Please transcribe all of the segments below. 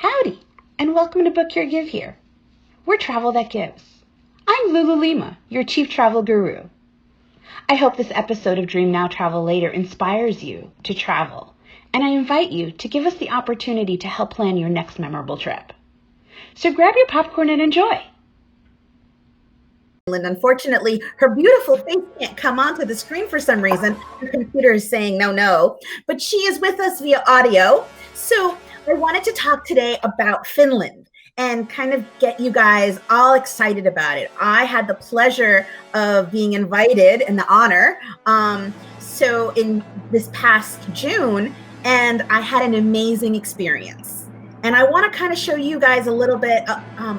Howdy, and welcome to Book Your Give Here. We're Travel That Gives. I'm Lulu Lima, your chief travel guru. I hope this episode of Dream Now Travel Later inspires you to travel, and I invite you to give us the opportunity to help plan your next memorable trip. So grab your popcorn and enjoy. Unfortunately, her beautiful face can't come onto the screen for some reason. Her computer is saying no, but she is with us via audio. So I wanted to talk today about Finland and kind of get you guys all excited about it. I had the pleasure of being invited and the honor. So in this past June, and I had an amazing experience. And I want to kind of show you guys a little bit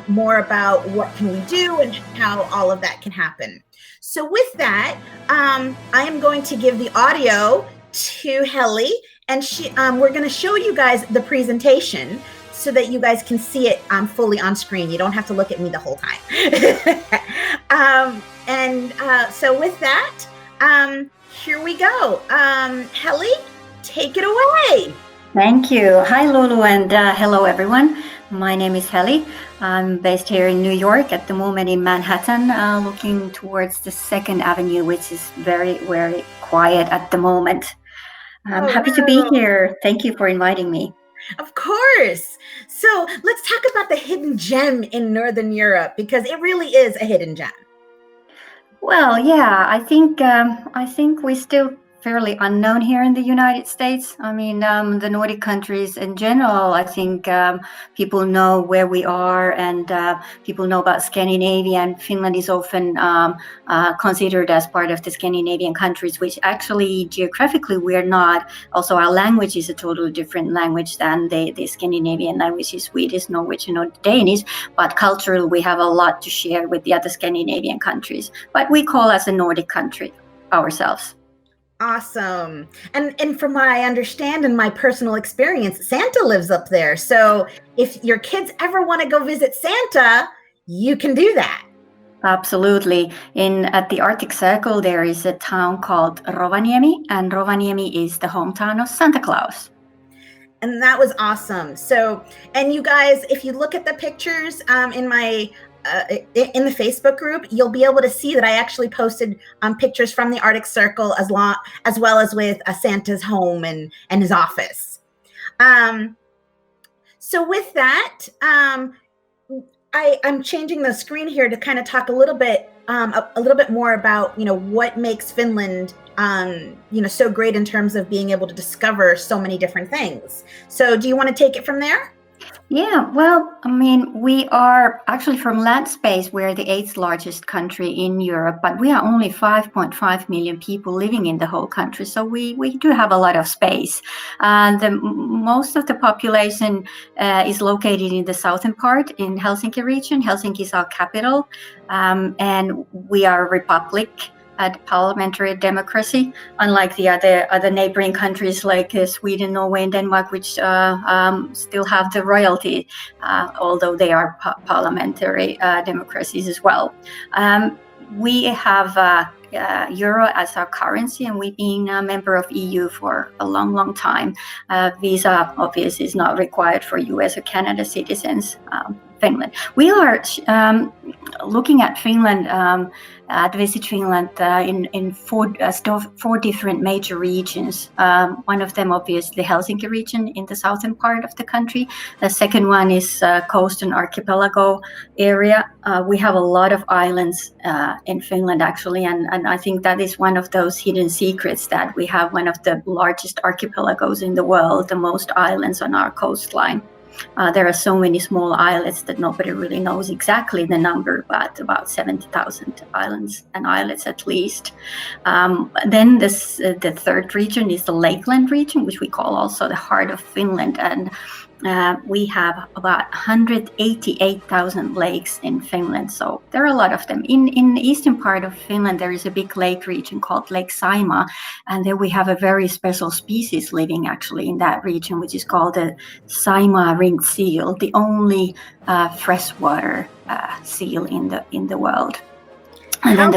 more about what can we do and how all of that can happen. So with that, I am going to give the audio to Helly, and we're going to show you guys the presentation so that you guys can see it fully on screen. You don't have to look at me the whole time. So with that, here we go. Helly, take it away. Thank you. Hi, Lulu, and hello, everyone. My name is Helly. I'm based here in New York, at the moment in Manhattan, looking towards the 2nd Avenue, which is very, very quiet at the moment. I'm happy to be here. Thank you for inviting me. Of course. So let's talk about the hidden gem in Northern Europe, because it really is a hidden gem. Well, yeah, I think we're still fairly unknown here in the United States. I mean, the Nordic countries in general, I think people know where we are, and people know about Scandinavia, and Finland is often considered as part of the Scandinavian countries, which actually geographically we are not. Also, our language is a totally different language than the Scandinavian languages, Swedish, Norwegian, or Danish, but culturally we have a lot to share with the other Scandinavian countries. But we call us a Nordic country ourselves. Awesome. And from what I understand and my personal experience, Santa lives up there. So if your kids ever want to go visit Santa, you can do that. Absolutely. At the Arctic Circle, there is a town called Rovaniemi, and Rovaniemi is the hometown of Santa Claus. And that was awesome. So, and you guys, if you look at the pictures in the Facebook group, you'll be able to see that I actually posted pictures from the Arctic Circle as well as with Santa's home and his office. So with that, I'm changing the screen here to kind of talk a little bit more about what makes Finland so great in terms of being able to discover so many different things. So do you want to take it from there? Yeah, well, I mean, we are actually from land space, we're the 8th largest country in Europe, but we are only 5.5 million people living in the whole country. So we do have a lot of space. Most of the population is located in the southern part in Helsinki region. Helsinki is our capital, and we are a republic. At parliamentary democracy, unlike the other neighboring countries like Sweden, Norway, and Denmark, which still have the royalty, although they are parliamentary democracies as well. We have euro as our currency, and we've been a member of EU for a long time. Visa obviously is not required for US or Canada citizens. Finland. We are looking at Finland, Visit Finland in four different major regions. One of them, obviously, the Helsinki region in the southern part of the country. The second one is coast and archipelago area. We have a lot of islands in Finland, actually, and I think that is one of those hidden secrets, that we have one of the largest archipelagos in the world, the most islands on our coastline. There are so many small islets that nobody really knows exactly the number, but about 70,000 islands and islets at least. Then the third region is the Lakeland region, which we call also the heart of Finland. And we have about 188,000 lakes in Finland, so there are a lot of them. In the eastern part of Finland, there is a big lake region called Lake Saimaa, and there we have a very special species living actually in that region, which is called the Saimaa ringed seal, the only freshwater seal in the world. And then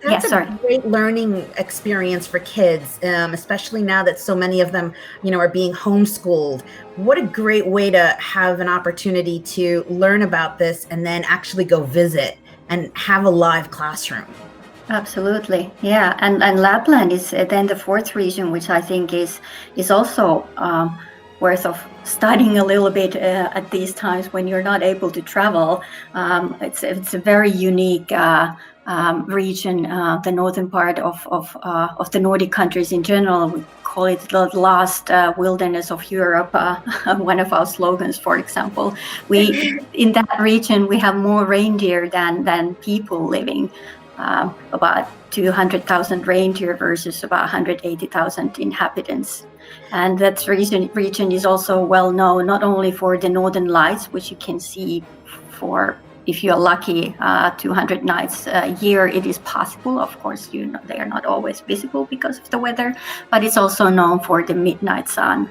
That's Yeah, a sorry. great learning experience for kids, especially now that so many of them, are being homeschooled. What a great way to have an opportunity to learn about this and then actually go visit and have a live classroom. Absolutely, yeah, and Lapland is then the fourth region, which I think is also worth of studying a little bit at these times when you're not able to travel. It's a very unique region, the northern part of the Nordic countries in general. We call it the last wilderness of Europe. One of our slogans, for example, we in that region we have more reindeer than people living. About 200,000 reindeer versus about 180,000 inhabitants. And that region is also well known not only for the northern lights, which you can see for, if you're lucky, 200 nights a year. It is possible. Of course, they are not always visible because of the weather, but it's also known for the midnight sun.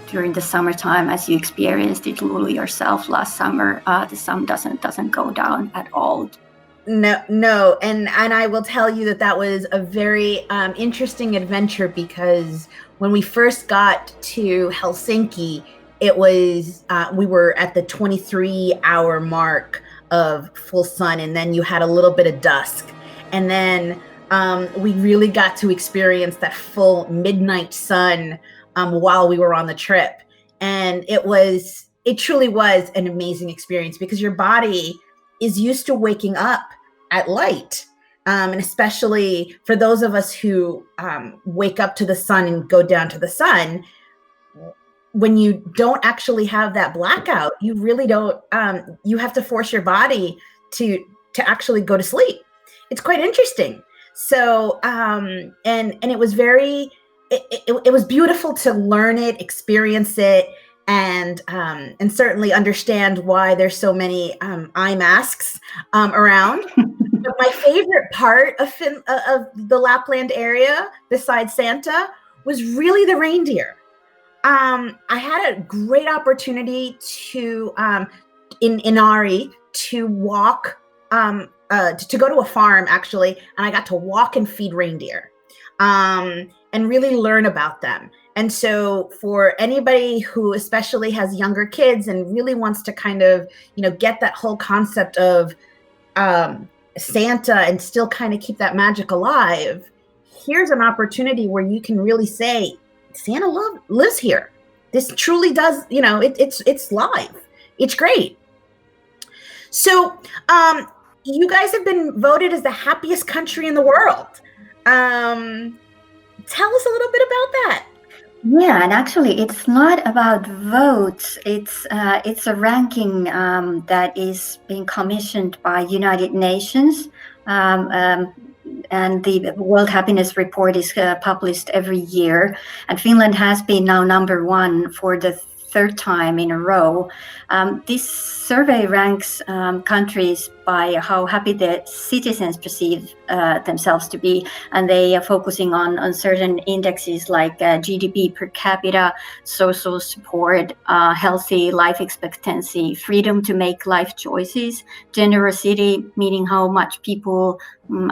During the summertime, as you experienced it, Lulu, yourself last summer, the sun doesn't go down at all. No, and I will tell you that was a very interesting adventure, because when we first got to Helsinki, it was we were at the 23-hour mark of full sun, and then you had a little bit of dusk, and then we really got to experience that full midnight sun while we were on the trip, and it truly was an amazing experience, because your body is used to waking up at light. And especially for those of us who wake up to the sun and go down to the sun, when you don't actually have that blackout, you really don't, you have to force your body to actually go to sleep. It's quite interesting. So, and it was it was beautiful to learn it, experience it, and certainly understand why there's so many eye masks around. But my favorite part of the Lapland area, besides Santa, was really the reindeer. I had a great opportunity to in Inari to walk to go to a farm, actually, and I got to walk and feed reindeer and really learn about them. And so for anybody who especially has younger kids and really wants to kind of, get that whole concept of Santa and still kind of keep that magic alive, here's an opportunity where you can really say, Santa lives here. This truly does, it's live. It's great. So you guys have been voted as the happiest country in the world. Tell us a little bit about that. Yeah, and actually, it's not about votes. It's a ranking that is being commissioned by United Nations, and the World Happiness Report is published every year. And Finland has been now number one for the third time in a row. This survey ranks countries by how happy the citizens perceive themselves to be, and they are focusing on certain indexes like GDP per capita, social support, healthy life expectancy, freedom to make life choices, generosity, meaning how much people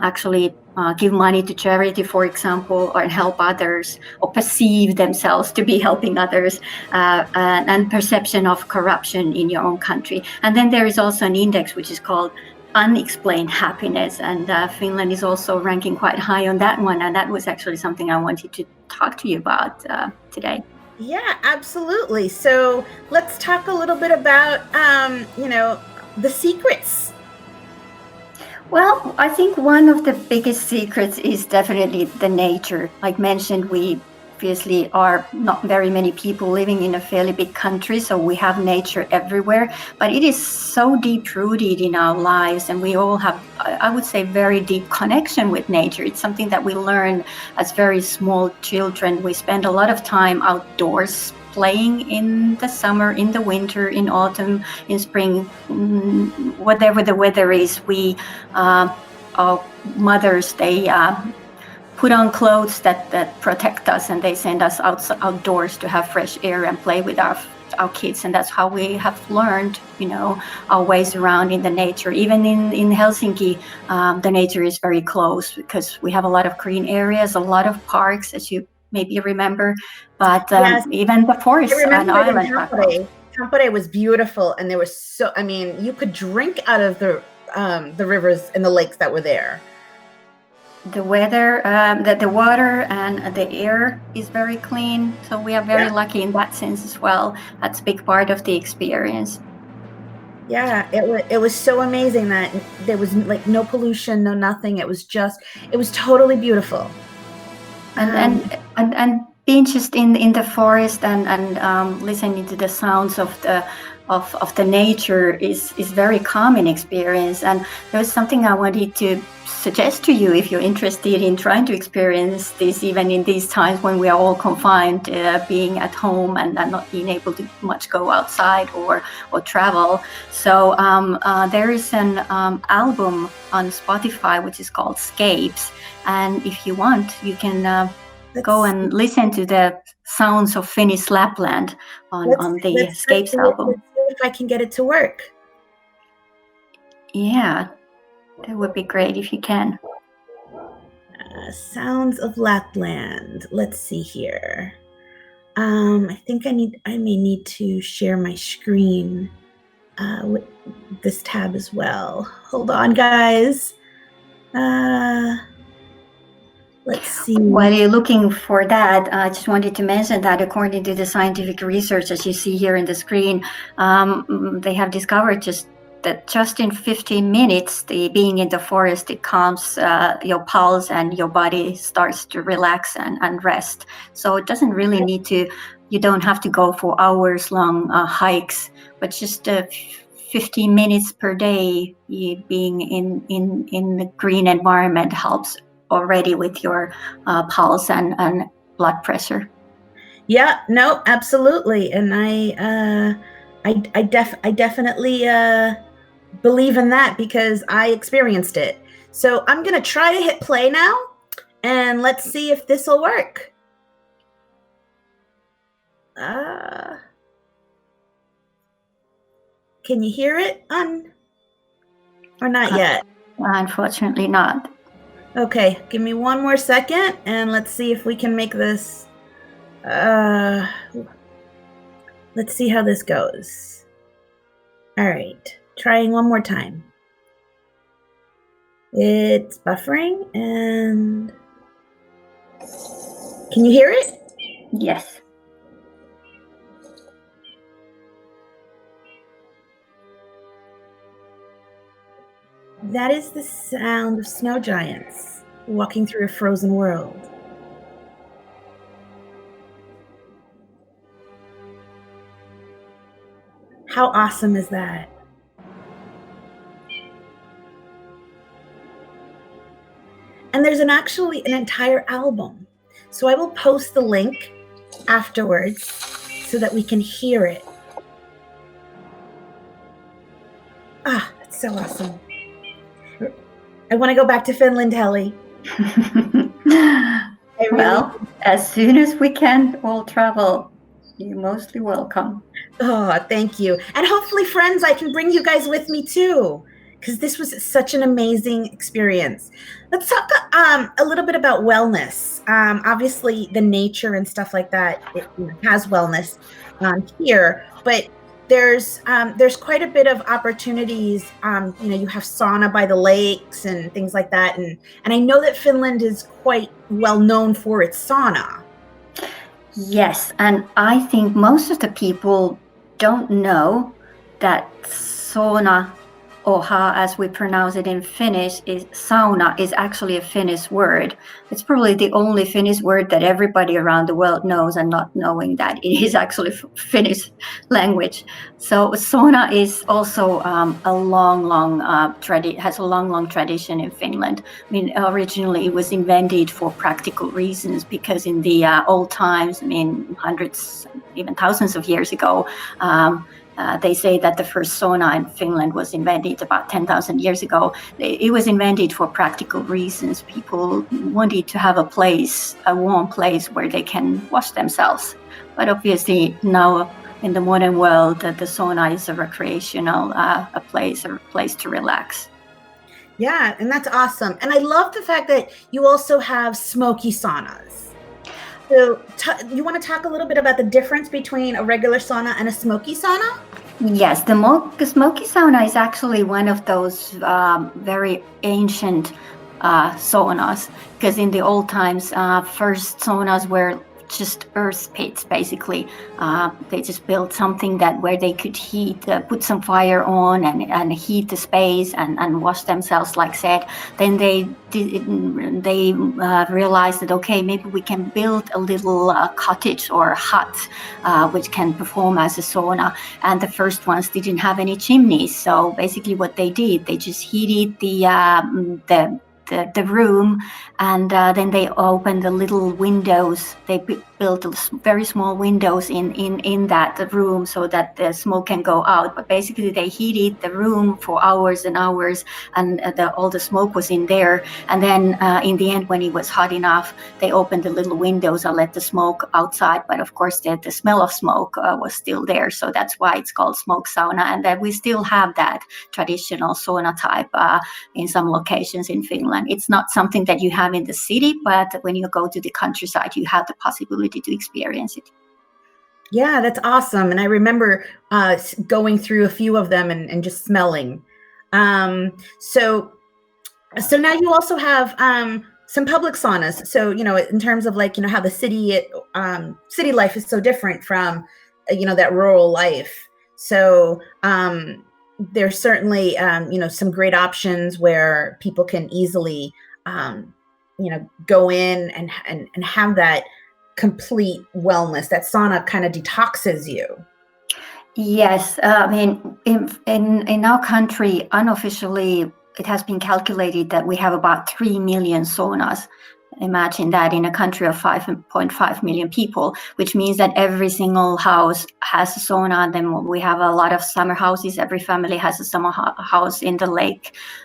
actually give money to charity, for example, or help others, or perceive themselves to be helping others, and perception of corruption in your own country. And then there is also an index which is called unexplained happiness, and Finland is also ranking quite high on that one, and that was actually something I wanted to talk to you about today. Yeah, absolutely. So let's talk a little bit about the secrets. Well, I think one of the biggest secrets is definitely the nature. Like mentioned, we obviously are not very many people living in a fairly big country, so we have nature everywhere, but it is so deep rooted in our lives, and we all have, I would say, very deep connection with nature. It's something that we learn as very small children. We spend a lot of time outdoors, playing in the summer, in the winter, in autumn, in spring, whatever the weather is. We, our mothers, they put on clothes that protect us, and they send us outdoors to have fresh air and play with our our kids, and that's how we have learned, our ways around in the nature. Even in Helsinki, the nature is very close because we have a lot of green areas, a lot of parks, as you maybe remember, but Yes. even the forests and islands. Tampere was beautiful, and there was you could drink out of the rivers and the lakes that were there. The weather, the water and the air is very clean, so we are very lucky in that sense as well. That's a big part of the experience. Yeah, it was so amazing that there was like no pollution, no nothing. It was totally beautiful. And being just in the forest and listening to the sounds of the nature is very calming experience. And there's something I wanted to suggest to you if you're interested in trying to experience this, even in these times when we are all confined, being at home and not being able to much go outside or travel. So there is an album on Spotify which is called Scapes, and if you want, you can go and listen to the sounds of Finnish Lapland on the Scapes album. Let's see if I can get it to work. Yeah, that would be great if you can. Sounds of Lapland. Let's see here. I think I may need to share my screen with this tab as well. Hold on, guys. Let's see. While you're looking for that, I just wanted to mention that according to the scientific research, as you see here in the screen, they have discovered just in 15 minutes, being in the forest, it calms your pulse and your body starts to relax and rest. So it doesn't really you don't have to go for hours long hikes, but just 15 minutes per day being in the green environment helps already with your pulse and blood pressure. Yeah, no, absolutely. And I definitely believe in that because I experienced it. So I'm going to try to hit play now and let's see if this will work. Can you hear it or not yet? Unfortunately not. Okay, give me one more second and let's see if we can make this. Let's see how this goes. All right, trying one more time. It's buffering and can you hear it? Yes. That is the sound of snow giants walking through a frozen world. How awesome is that? And there's actually an entire album. So I will post the link afterwards so that we can hear it. That's so awesome. I want to go back to Finland, Helly. Well, as soon as we can, we'll travel. You're mostly welcome. Oh, thank you. And hopefully, friends, I can bring you guys with me too, because this was such an amazing experience. Let's talk a little bit about wellness. Obviously, the nature and stuff like that, it has wellness here, but there's quite a bit of opportunities. You have sauna by the lakes and things like that. And I know that Finland is quite well known for its sauna. Yes, and I think most of the people don't know that sauna, oha, as we pronounce it in Finnish, is sauna is actually a Finnish word. It's probably the only Finnish word that everybody around the world knows, and not knowing that it is actually Finnish language. So sauna is also has a long tradition in Finland. I mean, originally it was invented for practical reasons because in the old times, I mean, hundreds, even thousands of years ago, they say that the first sauna in Finland was invented about 10,000 years ago. It was invented for practical reasons. People wanted to have a warm place where they can wash themselves. But obviously now in the modern world, the sauna is a recreational a place to relax. Yeah, and that's awesome. And I love the fact that you also have smoky saunas. So you want to talk a little bit about the difference between a regular sauna and a smoky sauna? Yes, the smoky sauna is actually one of those very ancient saunas, because in the old times, first saunas were just earth pits, basically. They just built something where they could heat, put some fire on and heat the space and wash themselves, like said. Then they realized that, okay, maybe we can build a little cottage or hut which can perform as a sauna. And the first ones didn't have any chimneys, so basically what they did, they just heated the room, and then they opened the little windows. They built very small windows in that room so that the smoke can go out. But basically they heated the room for hours and hours, and all the smoke was in there. And then in the end, when it was hot enough, they opened the little windows and let the smoke outside. But of course the smell of smoke was still there, so that's why it's called smoke sauna. And that we still have that traditional sauna type in some locations in Finland. It's not something that you have in the city, but when you go to the countryside, you have the possibility to experience it. Yeah, that's awesome. And I remember going through a few of them and just smelling. So now you also have some public saunas. So, in terms of how the city life is so different from, that rural life. So there's certainly, some great options where people can easily, go in and have that complete wellness. That sauna kind of detoxes you. Yes, I mean, in our country, unofficially, it has been calculated that we have about 3 million saunas. Imagine that in a country of 5.5 million people, which means that every single house has a sauna. Then we have a lot of summer houses. Every family has a summer house in the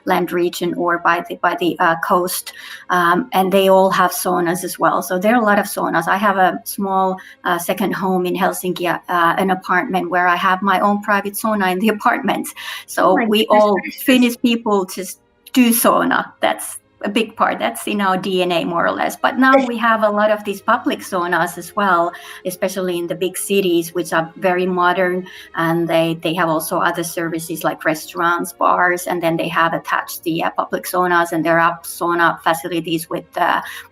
land region or by the coast, and they all have saunas as well. So there are a lot of saunas. I have a small second home in Helsinki, an apartment where I have my own private sauna in the apartment. So all Finnish people just do sauna. That's a big part. That's in our DNA, more or less. But now we have a lot of these public saunas as well, especially in the big cities, which are very modern, and they have also other services like restaurants, bars, and then they have attached the public saunas, and there are sauna facilities with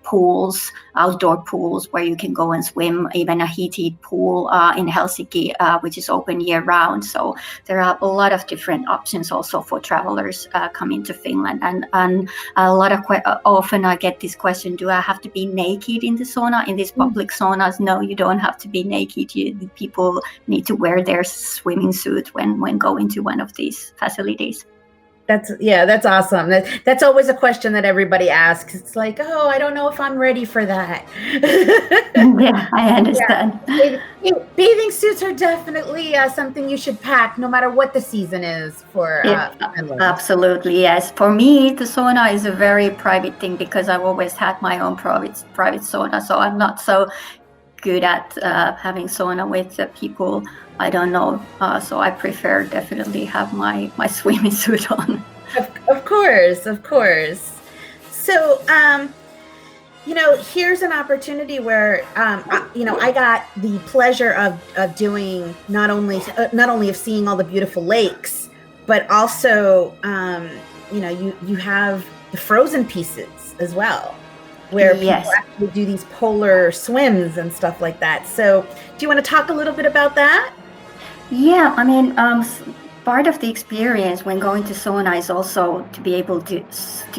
pools, outdoor pools where you can go and swim, even a heated pool in Helsinki, which is open year round. So there are a lot of different options also for travelers coming to Finland, and a lot of often I get this question: do I have to be naked in the sauna, in these public saunas? No, you don't have to be naked. People need to wear their swimming suit when going to one of these facilities. That's awesome. That's always a question that everybody asks. It's like, oh, I don't know if I'm ready for that. Yeah, I understand. Yeah. Bathing suits are definitely something you should pack no matter what the season is for Finland. Absolutely, yes. For me, the sauna is a very private thing because I've always had my own private sauna. So I'm not so good at having sauna with people I don't know, so I prefer definitely have my swimming suit on. Of course. So, here's an opportunity where, I got the pleasure of doing not only of seeing all the beautiful lakes, but also, you have the frozen pieces as well, where people actually do these polar swims and stuff like that. So, do you want to talk a little bit about that? Yeah, I mean, part of the experience when going to sauna is also to be able to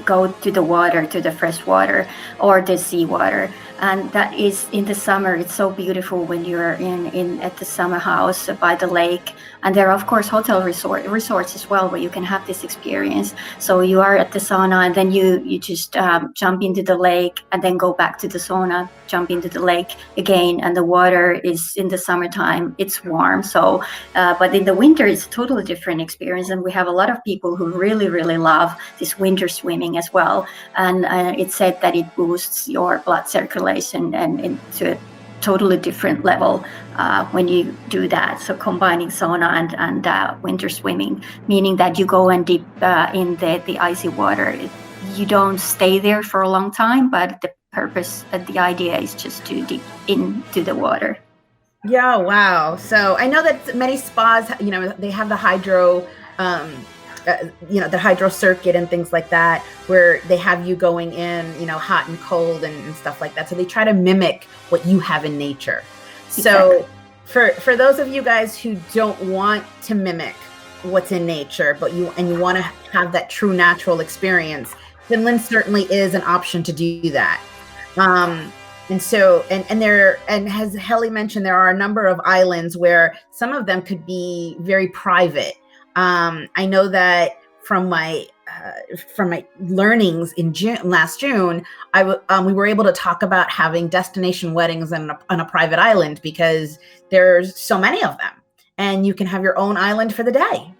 go to the water, to the fresh water or the seawater. And that is in the summer. It's so beautiful when you're in at the summer house by the lake. And there are, of course, hotel resorts as well where you can have this experience. So you are at the sauna and then you just jump into the lake and then go back to the sauna, jump into the lake again. And the water is in the summertime, it's warm. So, but in the winter, it's a totally different experience. And we have a lot of people who really, really love this winter swimming as well. And it's said that it boosts your blood circulation and totally different level when you do that. So combining sauna and winter swimming, meaning that you go and dip in the icy water. You don't stay there for a long time, but the purpose, the idea is just to dip into the water. Yeah, wow. So I know that many spas, they have the hydro, the hydro circuit and things like that, where they have you going in, hot and cold and stuff like that. So they try to mimic what you have in nature. So for those of you guys who don't want to mimic what's in nature, but you want to have that true natural experience, Finland certainly is an option to do that. And so, and as Heli mentioned, there are a number of islands where some of them could be very private. I know that from my learnings in last June, we were able to talk about having destination weddings on a private island because there's so many of them, and you can have your own island for the day.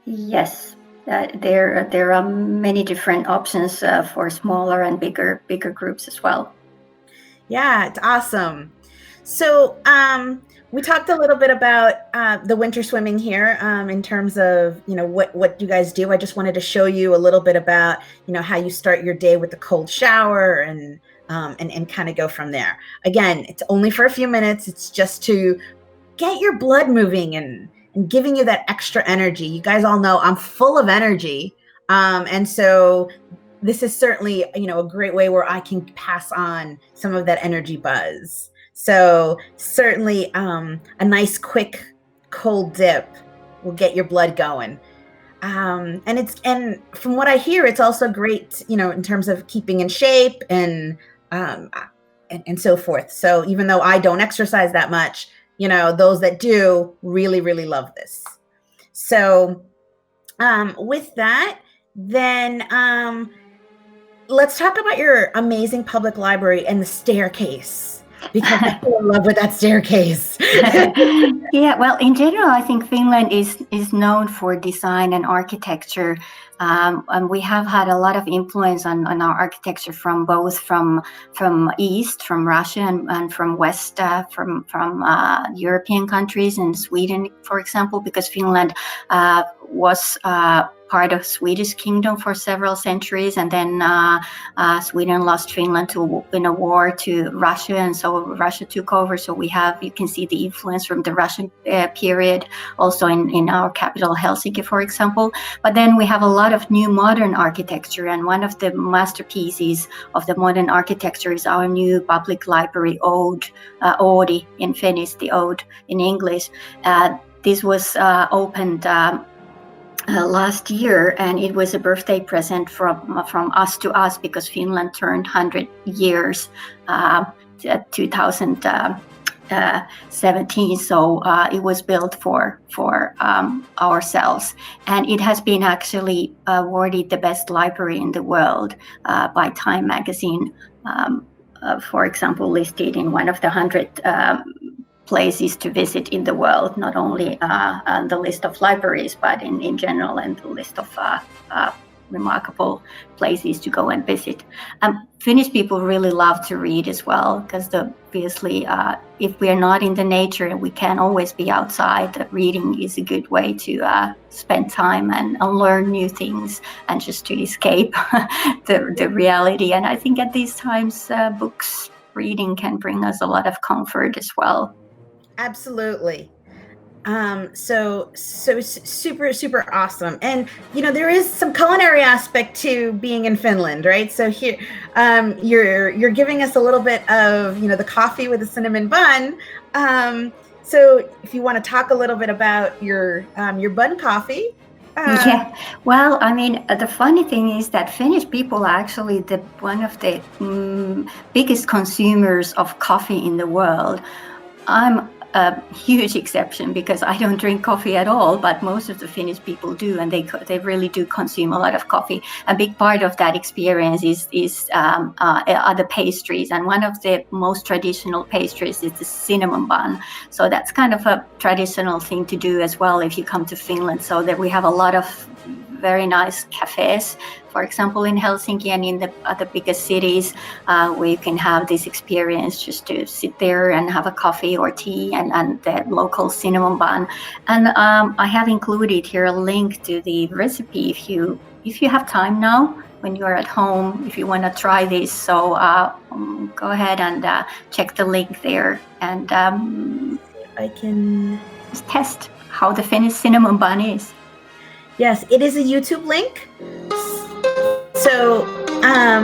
Yes. There are many different options for smaller and bigger groups as well. Yeah, it's awesome. So we talked a little bit about the winter swimming here in terms of what you guys do. I just wanted to show you a little bit about how you start your day with the cold shower and kind of go from there. Again, it's only for a few minutes. It's just to get your blood moving and giving you that extra energy. You guys all know I'm full of energy. And so this is certainly, a great way where I can pass on some of that energy buzz. So certainly a nice quick cold dip will get your blood going. And from what I hear, it's also great, in terms of keeping in shape and so forth. So even though I don't exercise that much, those that do really, really love this. So with that, then let's talk about your amazing public library and the staircase, because I fell in love with that staircase. Yeah, well, in general, I think Finland is known for design and architecture. And we have had a lot of influence on our architecture from both from East, from Russia, and from West, from European countries and Sweden, for example, because Finland was part of Swedish kingdom for several centuries, and then Sweden lost Finland in a war to Russia, and so Russia took over. So you can see the influence from the Russian period also in our capital Helsinki, for example. But then we have a lot of new modern architecture, and one of the masterpieces of the modern architecture is our new public library, Oodi in Finnish, the Ode in English. This was opened last year, and it was a birthday present from us to us, because Finland turned 100 years 2017. So it was built for ourselves, and it has been actually awarded the best library in the world by Time magazine, for example, listed in one of the 100 places to visit in the world, not only on the list of libraries, but in general, and the list of remarkable places to go and visit. Finnish people really love to read as well, because obviously if we are not in the nature, we can't always be outside. Reading is a good way to spend time and learn new things, and just to escape the reality. And I think at these times, reading can bring us a lot of comfort as well. Absolutely. So super, super awesome. And, there is some culinary aspect to being in Finland, right? So here, you're giving us a little bit of, the coffee with a cinnamon bun. So if you want to talk a little bit about your bun coffee. Yeah, well, I mean, the funny thing is that Finnish people are actually one of the biggest consumers of coffee in the world. I'm a huge exception, because I don't drink coffee at all, but most of the Finnish people do, and they really do consume a lot of coffee. A big part of that experience is other pastries, and one of the most traditional pastries is the cinnamon bun. So that's kind of a traditional thing to do as well if you come to Finland. So that we have a lot of very nice cafes. For example, in Helsinki and in the other biggest cities, where you can have this experience just to sit there and have a coffee or tea and the local cinnamon bun. And I have included here a link to the recipe if you have time now when you are at home, if you want to try this. So go ahead and check the link there, and I can test how the Finnish cinnamon bun is. Yes, it is a YouTube link. So I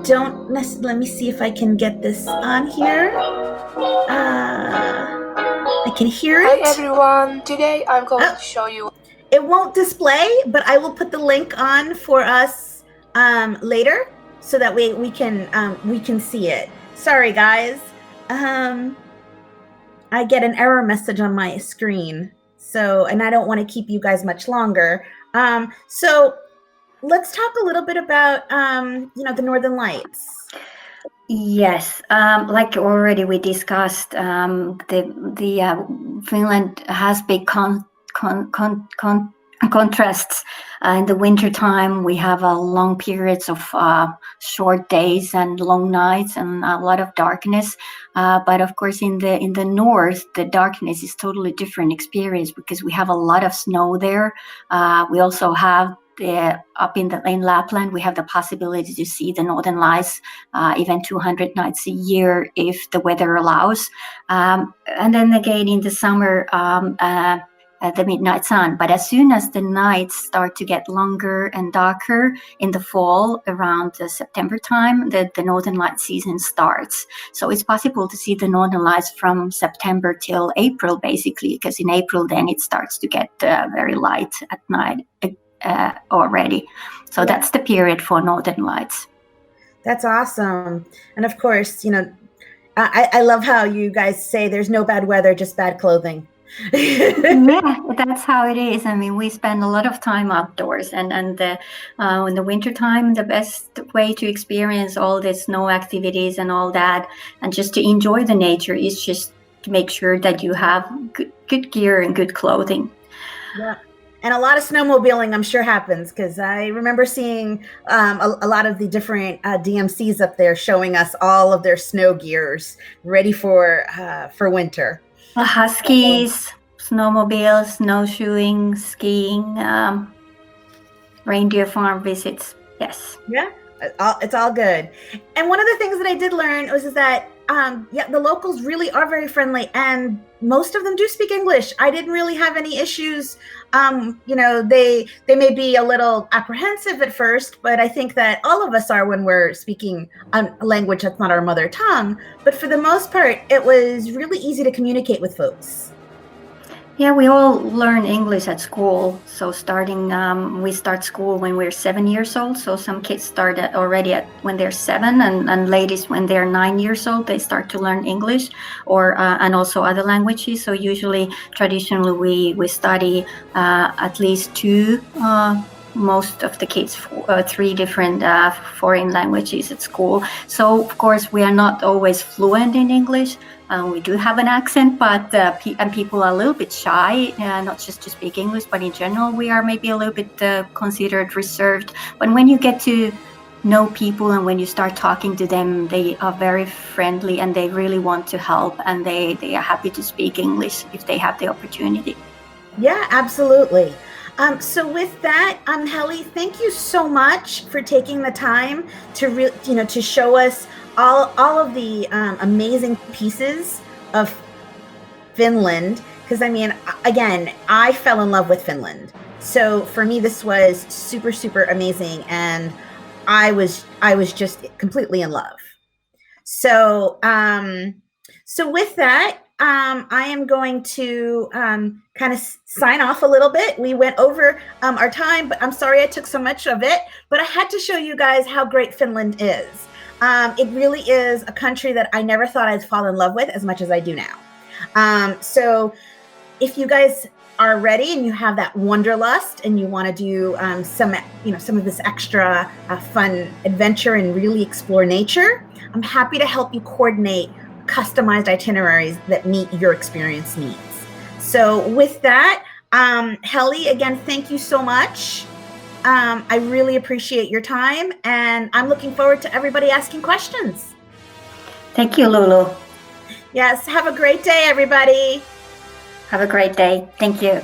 don't necessarily, let me see if I can get this on here. I can hear it. Hi everyone, today I'm going to show you. It won't display, but I will put the link on for us later, so that we can see it. Sorry guys, I get an error message on my screen, so, and I don't want to keep you guys much longer. So let's talk a little bit about the Northern Lights. Yes, like already we discussed, the Finland has big contrasts. In the winter time, we have long periods of short days and long nights and a lot of darkness. But of course, in the north, the darkness is totally different experience because we have a lot of snow there. We also have up in Lapland, we have the possibility to see the Northern Lights even 200 nights a year if the weather allows. And then again in the summer, the midnight sun. But as soon as the nights start to get longer and darker in the fall, around the September time, the Northern Light season starts. So it's possible to see the Northern Lights from September till April, basically, because in April then it starts to get very light at night already. So that's the period for Northern Lights. That's awesome. And of course, I love how you guys say there's no bad weather, just bad clothing. Yeah, that's how it is. I mean, we spend a lot of time outdoors, and in the winter time, the best way to experience all the snow activities and all that, and just to enjoy the nature, is just to make sure that you have good gear and good clothing. Yeah. And a lot of snowmobiling, I'm sure, happens, because I remember seeing a lot of the different DMCs up there showing us all of their snow gears ready for winter. Huskies, snowmobiles, snowshoeing, skiing, reindeer farm visits. Yes. Yeah, it's all good. And one of the things that I did learn was that the locals really are very friendly, and most of them do speak English. I didn't really have any issues. They may be a little apprehensive at first, but I think that all of us are when we're speaking a language that's not our mother tongue. But for the most part, it was really easy to communicate with folks. Yeah, we all learn English at school. So we start school when we're 7 years old. So some kids start already when they're 7, and ladies when they're 9 years old, they start to learn English and also other languages. So usually, traditionally, we study at least 2. Most of the kids 3 different foreign languages at school. So of course we are not always fluent in English. We do have an accent, but and people are a little bit shy, not just to speak English, but in general we are maybe a little bit considered reserved. But when you get to know people and when you start talking to them, they are very friendly and they really want to help, and they are happy to speak English if they have the opportunity. Yeah, absolutely. So with that, Heli, thank you so much for taking the time to show us all of the amazing pieces of Finland. Because I mean, again, I fell in love with Finland. So for me, this was super, super amazing, and I was just completely in love. So with that, I am going to kind of sign off a little bit. We went over our time, but I'm sorry I took so much of it. But I had to show you guys how great Finland is. It really is a country that I never thought I'd fall in love with as much as I do now. So if you guys are ready and you have that wanderlust and you want to do some of this extra fun adventure and really explore nature, I'm happy to help you coordinate customized itineraries that meet your experience needs. So with that, Heli, again, thank you so much. I really appreciate your time, and I'm looking forward to everybody asking questions. Thank you, Lulu. Yes, have a great day, everybody. Have a great day. Thank you.